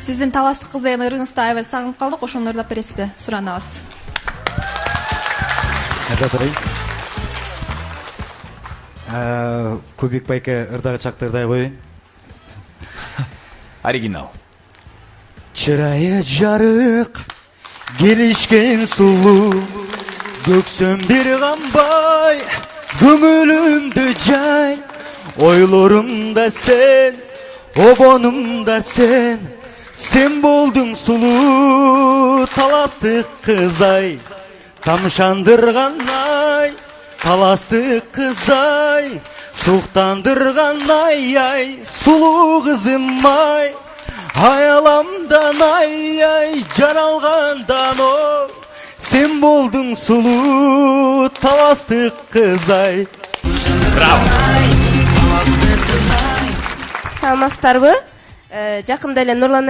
Сиздин таластык кыз деген ырыңызды аябай сагынып калдык, ошону ырдап бересизби? Суранабыз. Кубик байке ырдагы чакты ырдай коеюн. Оригинал. Чырайы жарык, келишкен сулуу, көксөм бир камбай, көңүлүмдү жай. Ойлорумда сен, обонумда сен, сен болдуң сулуу, таластык кызай. Тамшандырган ай, таластык кызай, суктандырган ай, сулуу кызым ай. Ayalamdan ay jaralgandan o, sen boldun sulu talastık kızay. Bravo. Саламатсыздарбы? Жакында эле Нурлан